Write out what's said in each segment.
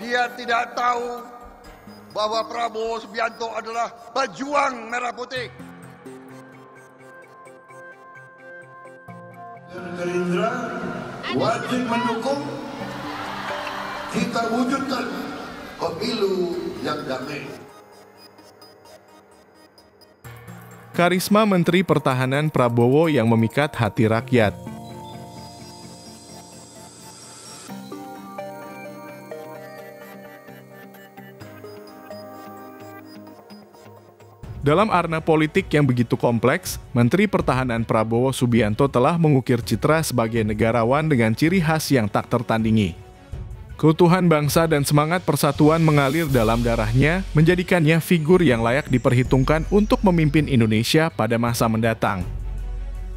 dia tidak tahu bahwa Prabowo Subianto adalah pejuang merah putih. Gerindra wajib mendukung kita wujudkan pemilu yang damai. Karisma Menteri Pertahanan Prabowo yang memikat hati rakyat. Dalam arena politik yang begitu kompleks, Menteri Pertahanan Prabowo Subianto telah mengukir citra sebagai negarawan dengan ciri khas yang tak tertandingi. Keutuhan bangsa dan semangat persatuan mengalir dalam darahnya, menjadikannya figur yang layak diperhitungkan untuk memimpin Indonesia pada masa mendatang.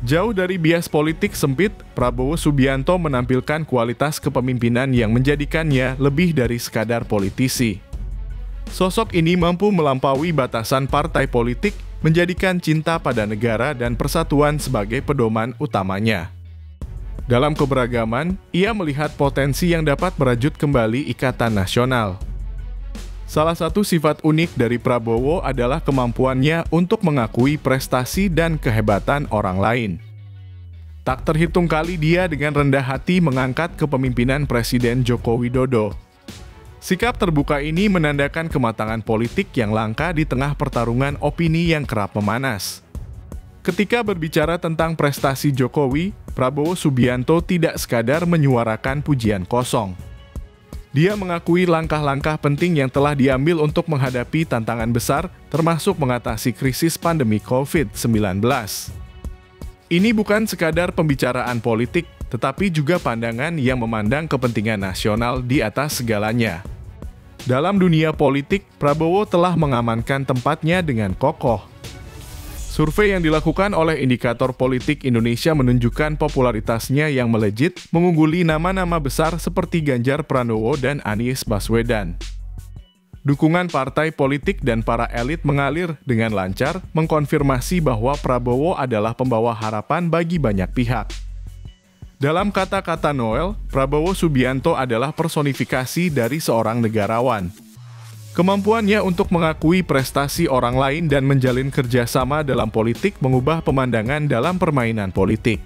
Jauh dari bias politik sempit, Prabowo Subianto menampilkan kualitas kepemimpinan yang menjadikannya lebih dari sekadar politisi. Sosok ini mampu melampaui batasan partai politik, menjadikan cinta pada negara dan persatuan sebagai pedoman utamanya. Dalam keberagaman, ia melihat potensi yang dapat merajut kembali ikatan nasional. Salah satu sifat unik dari Prabowo adalah kemampuannya untuk mengakui prestasi dan kehebatan orang lain. Tak terhitung kali dia dengan rendah hati mengangkat kepemimpinan Presiden Joko Widodo. Sikap terbuka ini menandakan kematangan politik yang langka di tengah pertarungan opini yang kerap memanas. Ketika berbicara tentang prestasi Jokowi, Prabowo Subianto tidak sekadar menyuarakan pujian kosong. Dia mengakui langkah-langkah penting yang telah diambil untuk menghadapi tantangan besar, termasuk mengatasi krisis pandemi COVID-19. Ini bukan sekadar pembicaraan politik, tetapi juga pandangan yang memandang kepentingan nasional di atas segalanya. Dalam dunia politik, Prabowo telah mengamankan tempatnya dengan kokoh. Survei yang dilakukan oleh Indikator Politik Indonesia menunjukkan popularitasnya yang melejit, mengungguli nama-nama besar seperti Ganjar Pranowo dan Anies Baswedan. Dukungan partai politik dan para elit mengalir dengan lancar, mengkonfirmasi bahwa Prabowo adalah pembawa harapan bagi banyak pihak. Dalam kata-kata Noel, Prabowo Subianto adalah personifikasi dari seorang negarawan. Kemampuannya untuk mengakui prestasi orang lain dan menjalin kerjasama dalam politik mengubah pemandangan dalam permainan politik.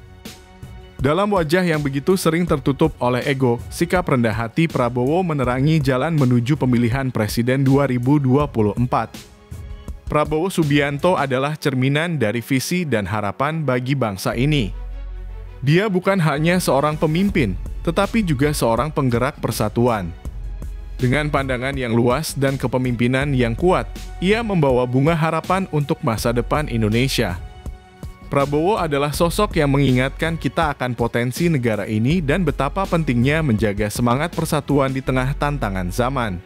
Dalam wajah yang begitu sering tertutup oleh ego, sikap rendah hati Prabowo menerangi jalan menuju pemilihan Presiden 2024. Prabowo Subianto adalah cerminan dari visi dan harapan bagi bangsa ini. Dia bukan hanya seorang pemimpin, tetapi juga seorang penggerak persatuan. Dengan pandangan yang luas dan kepemimpinan yang kuat, ia membawa bunga harapan untuk masa depan Indonesia. Prabowo adalah sosok yang mengingatkan kita akan potensi negara ini dan betapa pentingnya menjaga semangat persatuan di tengah tantangan zaman.